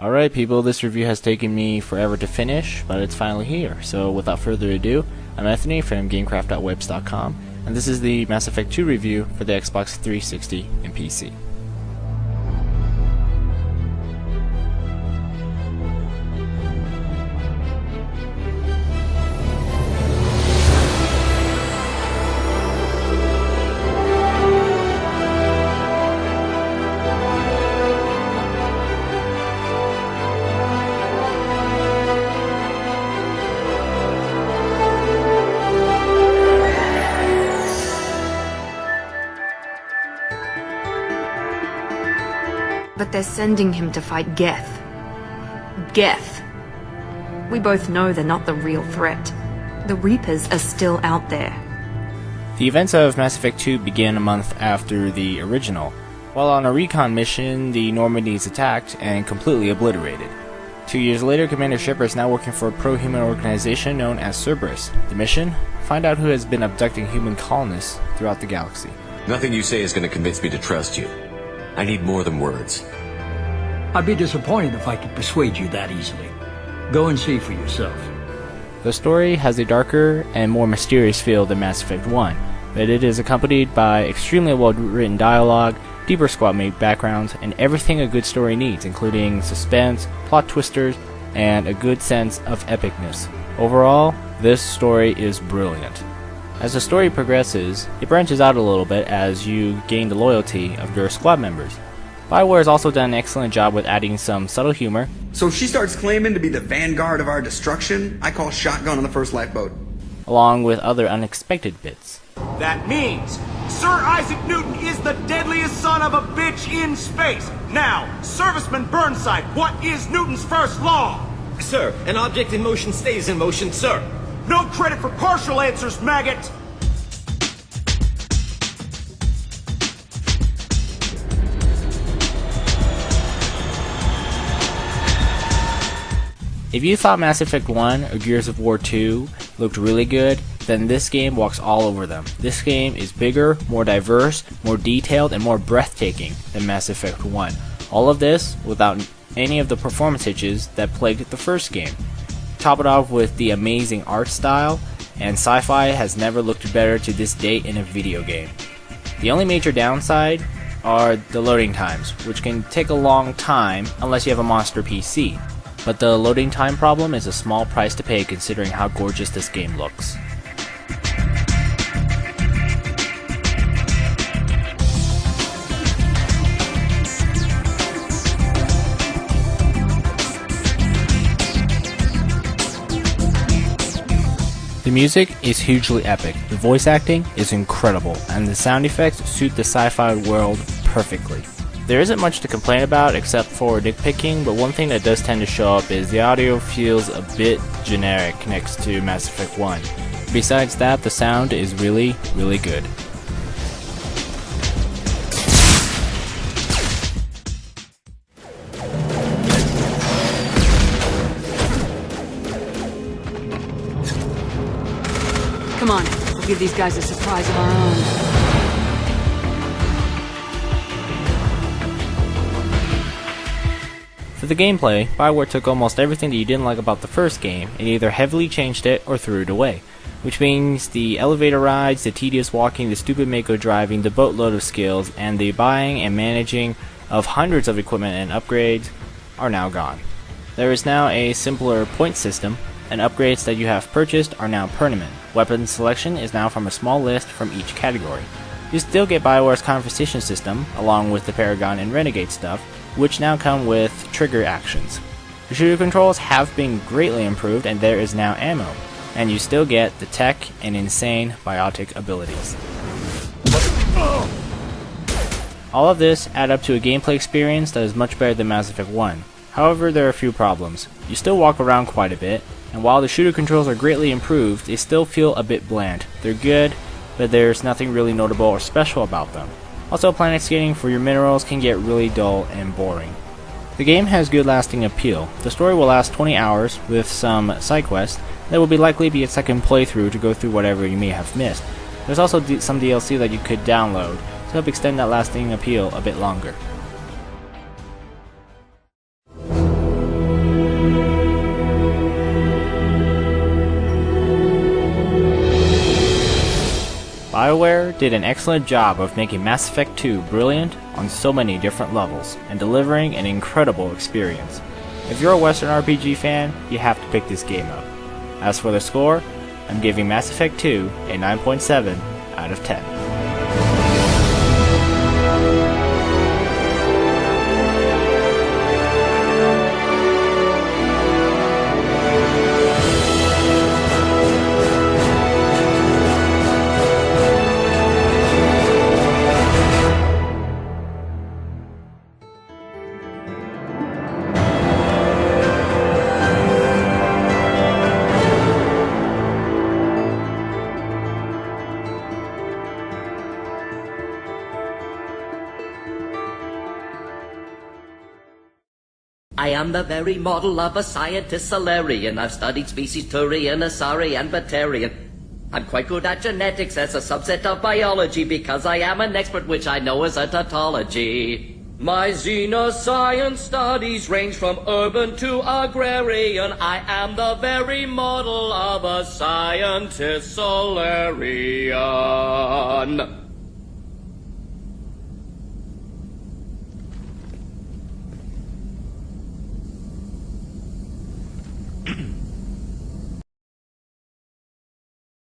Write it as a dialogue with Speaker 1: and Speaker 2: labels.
Speaker 1: Alright people, this review has taken me forever to finish, but it's finally here. So without further ado, I'm Anthony from Gamekraft.webs.com, and this is the Mass Effect 2 review for the Xbox 360 and PC.
Speaker 2: But they're sending him to fight Geth. Geth. We both know they're not the real threat. The Reapers are still out there.
Speaker 1: The events of Mass Effect 2 began a month after the original. While on a recon mission, the Normandy is attacked and completely obliterated. 2 years later, Commander Shepard is now working for a pro-human organization known as Cerberus. The mission? Find out who has been abducting human colonists throughout the galaxy.
Speaker 3: Nothing you say is going to convince me to trust you. I need more than words.
Speaker 4: I'd be disappointed if I could persuade you that easily. Go and see for yourself.
Speaker 1: The story has a darker and more mysterious feel than Mass Effect 1, but it is accompanied by extremely well-written dialogue, deeper squad-mate backgrounds, and everything a good story needs, including suspense, plot twisters, and a good sense of epicness. Overall, this story is brilliant. As the story progresses, it branches out a little bit as you gain the loyalty of your squad members. BioWare has also done an excellent job with adding some subtle humor.
Speaker 5: So if she starts claiming to be the vanguard of our destruction, I call shotgun on the first lifeboat.
Speaker 1: Along with other unexpected bits.
Speaker 6: That means Sir Isaac Newton is the deadliest son of a bitch in space. Now, Serviceman Burnside, what is Newton's first law?
Speaker 7: Sir, an object in motion stays in motion, sir.
Speaker 6: No credit for partial answers, maggot!
Speaker 1: If you thought Mass Effect 1 or Gears of War 2 looked really good, then this game walks all over them. This game is bigger, more diverse, more detailed, and more breathtaking than Mass Effect 1. All of this without any of the performance hitches that plagued the first game. Top it off with the amazing art style, and sci-fi has never looked better to this date in a video game. The only major downside are the loading times, which can take a long time unless you have a monster PC. But the loading time problem is a small price to pay considering how gorgeous this game looks. The music is hugely epic, the voice acting is incredible, and the sound effects suit the sci-fi world perfectly. There isn't much to complain about except for nitpicking, but one thing that does tend to show up is the audio feels a bit generic next to Mass Effect 1. Besides that, the sound is really, really good.
Speaker 2: Come on, we'll give these guys a surprise of our own.
Speaker 1: For the gameplay, BioWare took almost everything that you didn't like about the first game and either heavily changed it or threw it away. Which means the elevator rides, the tedious walking, the stupid Mako driving, the boatload of skills, and the buying and managing of hundreds of equipment and upgrades are now gone. There is now a simpler point system, and upgrades that you have purchased are now permanent. Weapon selection is now from a small list from each category. You still get BioWare's conversation system, along with the Paragon and Renegade stuff, which now come with trigger actions. The shooter controls have been greatly improved and there is now ammo, and you still get the tech and insane biotic abilities. All of this add up to a gameplay experience that is much better than Mass Effect 1. However, there are a few problems. You still walk around quite a bit, and while the shooter controls are greatly improved, they still feel a bit bland. They're good, but there's nothing really notable or special about them. Also, planet skating for your minerals can get really dull and boring. The game has good lasting appeal. The story will last 20 hours with some side quests. There will likely be a second playthrough to go through whatever you may have missed. There's also some DLC that you could download to help extend that lasting appeal a bit longer. BioWare did an excellent job of making Mass Effect 2 brilliant on so many different levels, and delivering an incredible experience. If you're a Western RPG fan, you have to pick this game up. As for the score, I'm giving Mass Effect 2 a 9.7 out of 10.
Speaker 8: I am the very model of a scientist Solarian. I've studied species Turian, Asari, and Batarian. I'm quite good at genetics as a subset of biology because I am an expert, which I know is a tautology. My xenoscience studies range from urban to agrarian. I am the very model of a scientist Solarian.